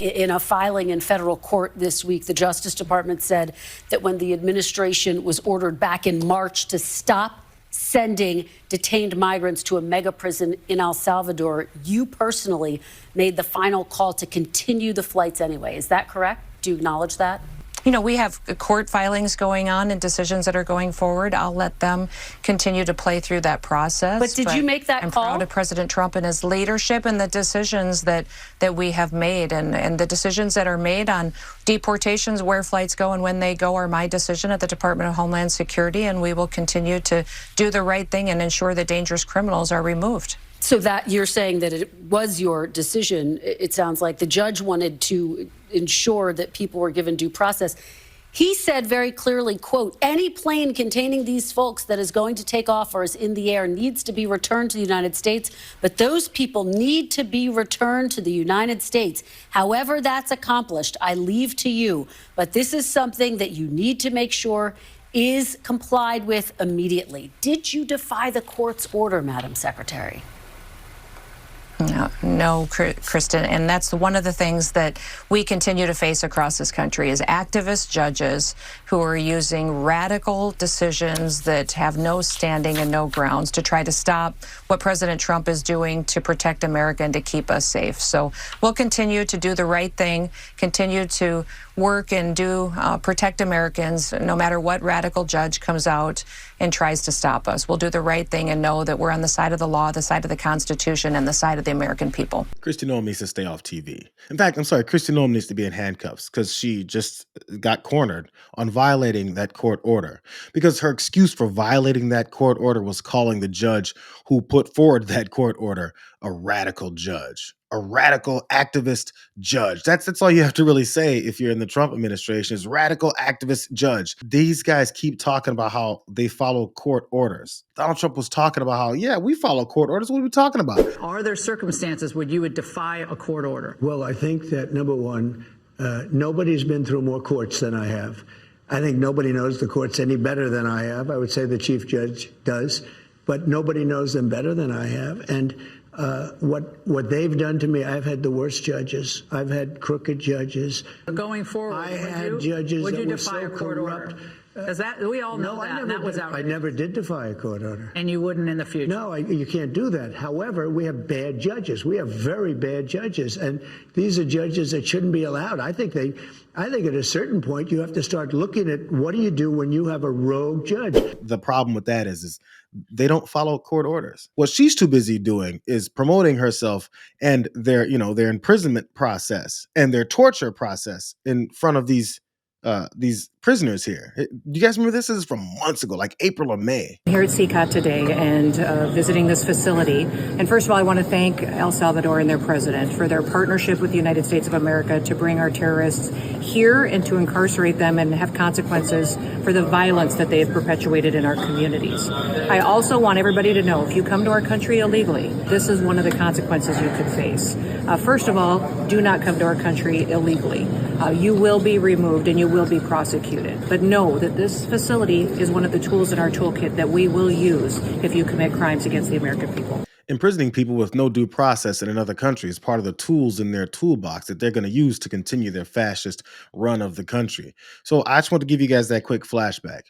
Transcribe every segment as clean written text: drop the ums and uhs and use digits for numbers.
In a filing in federal court this week, the Justice Department said that when the administration was ordered back in March to stop sending detained migrants to a mega prison in El Salvador, you personally made the final call to continue the flights anyway. Is that correct? Do you acknowledge that? You know, we have court filings going on and decisions that are going forward. I'll let them continue to play through that process. But did you make that I'm call? proud of President Trump and his leadership and the decisions that we have made. And the decisions that are made on deportations, where flights go and when they go, are my decision at the Department of Homeland Security. And we will continue to do the right thing and ensure that dangerous criminals are removed. So that you're saying that it was your decision. It sounds like the judge wanted to ensure that people were given due process. He said very clearly, quote, any plane containing these folks that is going to take off or is in the air needs to be returned to the United States. But those people need to be returned to the United States. However that's accomplished, I leave to you. But this is something that you need to make sure is complied with immediately. Did you defy the court's order, Madam Secretary? No, Kristen, and that's one of the things that we continue to face across this country is activist judges who are using radical decisions that have no standing and no grounds to try to stop what President Trump is doing to protect America and to keep us safe. So we'll continue to do the right thing, continue to work and protect Americans no matter what radical judge comes out and tries to stop us. We'll do the right thing and know that we're on the side of the law, the side of the Constitution, and the side of the American people. Kristi Noem needs to stay off TV. In fact, I'm sorry, Kristi Noem needs to be in handcuffs because she just got cornered on violating that court order. Because her excuse for violating that court order was calling the judge who put forward that court order a radical judge. A radical activist judge. That's all you have to really say if you're in the Trump administration is radical activist judge. These guys keep talking about how they follow court orders. Donald Trump was talking about how, yeah, we follow court orders. What are we talking about? Are there circumstances where you would defy a court order? Well, I think that, number one, nobody's been through more courts than I have. I think nobody knows the courts any better than I have. I would say the chief judge does, but nobody knows them better than I have. And what they've done to me, I've had the worst judges. I've had crooked judges. Going forward, I had judges that were so corrupt. Because we all know that was outrageous. I never did defy a court order. And you wouldn't in the future? No, you can't do that. However, we have bad judges. We have very bad judges. And these are judges that shouldn't be allowed. I think at a certain point, you have to start looking at what do you do when you have a rogue judge? The problem with that is they don't follow court orders. What she's too busy doing is promoting herself and their imprisonment process and their torture process in front of these prisoners here. Do you guys remember this? This is from months ago, like April or May. Here at CCOT today and visiting this facility. And first of all, I want to thank El Salvador and their president for their partnership with the United States of America to bring our terrorists here and to incarcerate them and have consequences for the violence that they have perpetuated in our communities. I also want everybody to know if you come to our country illegally, this is one of the consequences you could face. First of all, do not come to our country illegally. You will be removed and you will be prosecuted. But know that this facility is one of the tools in our toolkit that we will use if you commit crimes against the American people. Imprisoning people with no due process in another country is part of the tools in their toolbox that they're going to use to continue their fascist run of the country. So I just want to give you guys that quick flashback.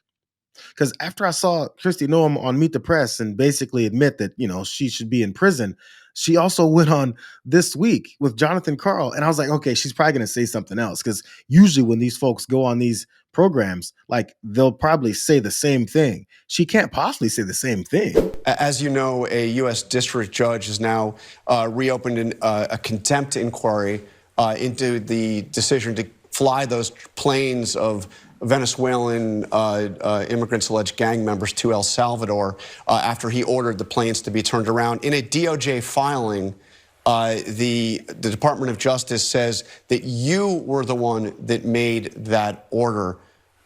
Because after I saw Kristi Noem on Meet the Press and basically admit that, she should be in prison, she also went on This Week with Jonathan Karl. And I was like, okay, she's probably going to say something else. Because usually when these folks go on these programs, they'll probably say the same thing. She can't possibly say the same thing. As you know, a U.S. district judge has now reopened a contempt inquiry into the decision to fly those planes of Venezuelan immigrants, alleged gang members, to El Salvador after he ordered the planes to be turned around. In a DOJ filing, the Department of Justice says that you were the one that made that order.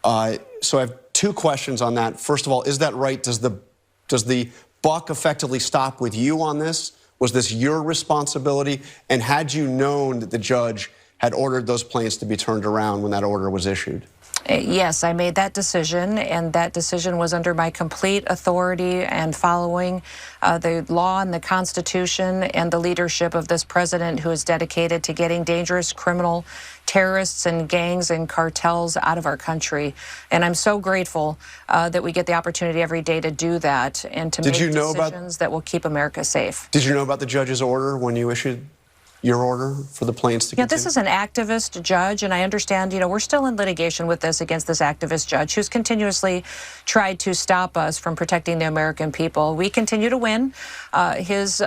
So I have two questions on that. First of all, is that right? Does the buck effectively stop with you on this? Was this your responsibility? And had you known that the judge had ordered those planes to be turned around when that order was issued? Yes, I made that decision, and that decision was under my complete authority and following the law and the Constitution and the leadership of this president, who is dedicated to getting dangerous criminal terrorists and gangs and cartels out of our country. And I'm so grateful that we get the opportunity every day to do that and to make decisions that will keep America safe. Did you know about the judge's order when you issued your order for the planes to continue? This is an activist judge, and I understand, we're still in litigation with this against this activist judge who's continuously tried to stop us from protecting the American people. We continue to win. His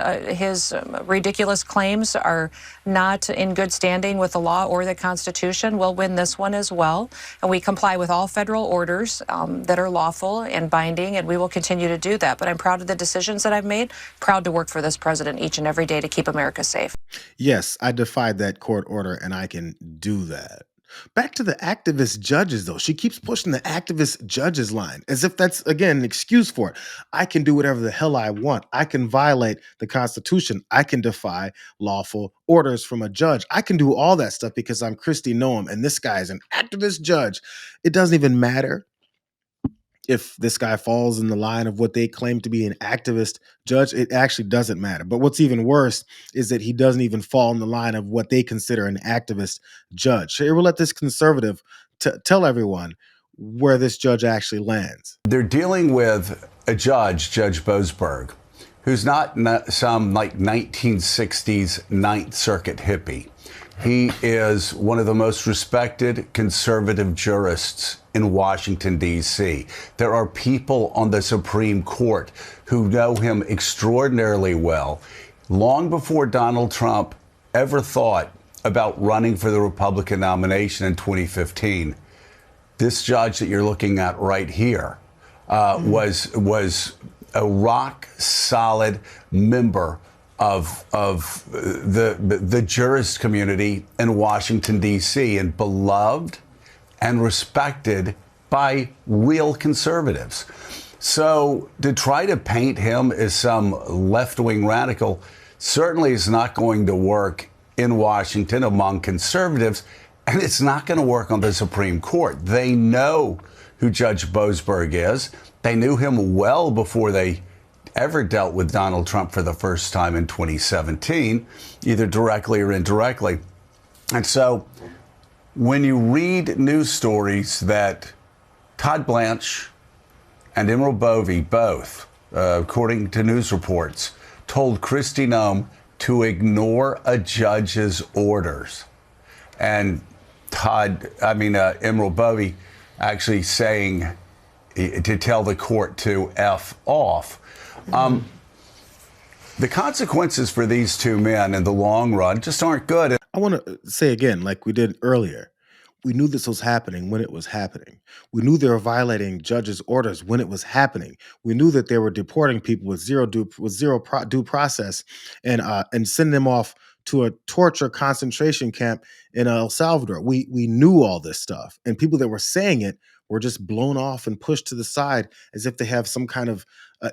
ridiculous claims are not in good standing with the law or the Constitution. We'll win this one as well, and we comply with all federal orders that are lawful and binding, and we will continue to do that. But I'm proud of the decisions that I've made, proud to work for this president each and every day to keep America safe. Yes, I defied that court order, and I can do that. Back to the activist judges, though. She keeps pushing the activist judges line as if that's, again, an excuse for it. I can do whatever the hell I want. I can violate the Constitution. I can defy lawful orders from a judge. I can do all that stuff because I'm Kristi Noem, and this guy is an activist judge. It doesn't even matter if this guy falls in the line of what they claim to be an activist judge. It actually doesn't matter. But what's even worse is that he doesn't even fall in the line of what they consider an activist judge. Here, we'll let this conservative tell everyone where this judge actually lands. They're dealing with a judge, Judge Boasberg, who's not some like 1960s Ninth Circuit hippie. He is one of the most respected conservative jurists in Washington, D.C. There are people on the Supreme Court who know him extraordinarily well. Long before Donald Trump ever thought about running for the Republican nomination in 2015, this judge that you're looking at right here was a rock solid member of the jurist community in Washington, D.C., and beloved and respected by real conservatives. So to try to paint him as some left-wing radical certainly is not going to work in Washington among conservatives, and it's not going to work on the Supreme Court. They know who Judge Boasberg is. They knew him well before they ever dealt with Donald Trump for the first time in 2017, either directly or indirectly. And so when you read news stories that Todd Blanche and Emerald Bovee both, according to news reports, told Kristi Noem to ignore a judge's orders, and Emerald Bovee actually saying to tell the court to F off. The consequences for these two men in the long run just aren't good. I want to say again, like we did earlier, we knew this was happening when it was happening. We knew they were violating judges' orders when it was happening. We knew that they were deporting people with zero due process and sending them off to a torture concentration camp in El Salvador. We knew all this stuff, and people that were saying it were just blown off and pushed to the side as if they have some kind of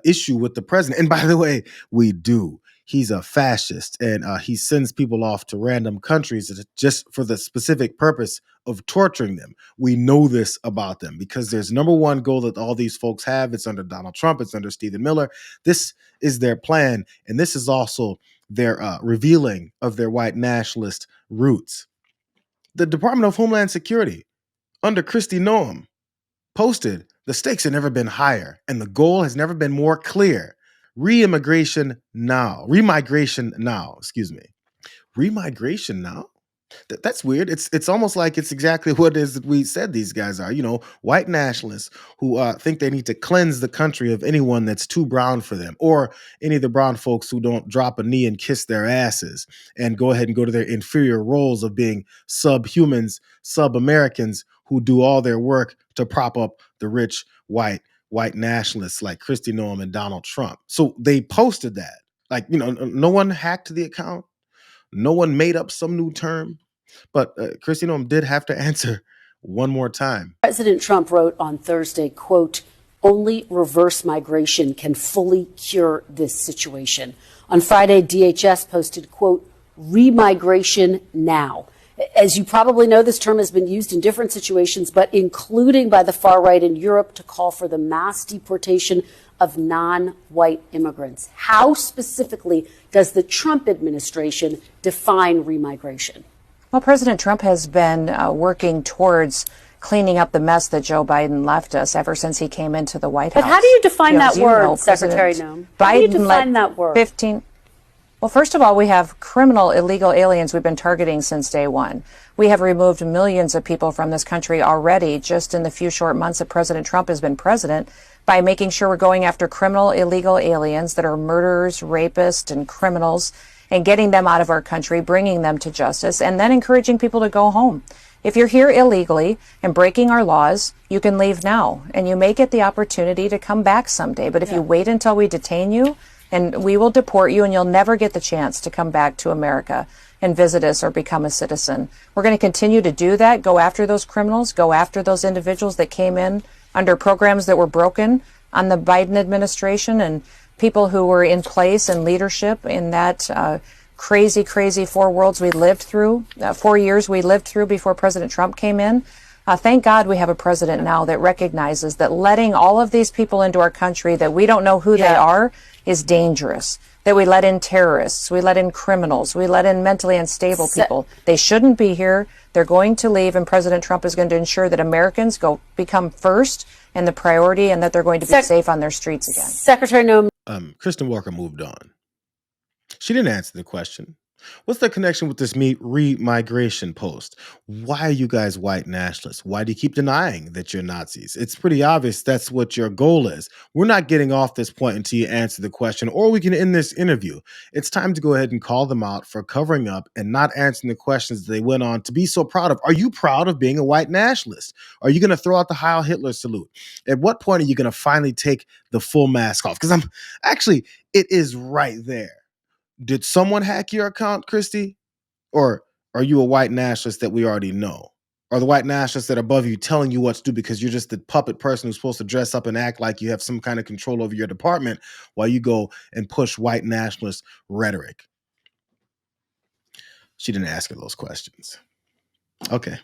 issue with the president. And by the way, we do. He's a fascist, and he sends people off to random countries just for the specific purpose of torturing them. We know this about them because there's number one goal that all these folks have. It's under Donald Trump. It's under Stephen Miller. This is their plan, and this is also their revealing of their white nationalist roots. The Department of Homeland Security, under Kristi Noem, posted, "The stakes have never been higher, and the goal has never been more clear. Remigration now. Remigration now? That's weird. It's almost like it's exactly what it is that we said these guys are. White nationalists who think they need to cleanse the country of anyone that's too brown for them, or any of the brown folks who don't drop a knee and kiss their asses and go ahead and go to their inferior roles of being subhumans, sub-Americans who do all their work to prop up the rich white nationalists like Kristi Noem and Donald Trump." So they posted that. No one hacked the account. No one made up some new term. But Kristi Noem did have to answer one more time. President Trump wrote on Thursday, quote, "Only reverse migration can fully cure this situation." On Friday, DHS posted, quote, "Remigration now." As you probably know, this term has been used in different situations, but including by the far right in Europe to call for the mass deportation of non-white immigrants. How specifically does the Trump administration define remigration? Well, President Trump has been working towards cleaning up the mess that Joe Biden left us ever since he came into the White House. But how do you define that as you word, know, Secretary President Noem? How do you Biden define let that word? 15. Well, first of all, we have criminal illegal aliens we've been targeting since day one. We have removed millions of people from this country already just in the few short months that President Trump has been president by making sure we're going after criminal illegal aliens that are murderers, rapists, and criminals and getting them out of our country, bringing them to justice, and then encouraging people to go home. If you're here illegally and breaking our laws, you can leave now, and you may get the opportunity to come back someday. But if you wait until we detain you, and we will deport you, and you'll never get the chance to come back to America and visit us or become a citizen. We're going to continue to do that, go after those criminals, go after those individuals that came in under programs that were broken on the Biden administration and people who were in place and leadership in that crazy 4 worlds we lived through, 4 years we lived through before President Trump came in. Thank God we have a president now that recognizes that letting all of these people into our country that we don't know who they are is dangerous. That we let in terrorists, we let in criminals, we let in mentally unstable people. They shouldn't be here. They're going to leave, and President Trump is going to ensure that Americans become first and the priority, and that they're going to be safe on their streets again. Secretary Noem. Kristen Walker moved on. She didn't answer the question. What's the connection with this remigration post? Why are you guys white nationalists? Why do you keep denying that you're Nazis? It's pretty obvious that's what your goal is. We're not getting off this point until you answer the question, or we can end this interview. It's time to go ahead and call them out for covering up and not answering the questions that they went on to be so proud of. Are you proud of being a white nationalist? Are you going to throw out the Heil Hitler salute? At what point are you going to finally take the full mask off? Because it is right there. Did someone hack your account, Kristi? Or are you a white nationalist that we already know? Or the white nationalists that are above you telling you what to do because you're just the puppet person who's supposed to dress up and act like you have some kind of control over your department while you go and push white nationalist rhetoric? She didn't ask her those questions. Okay.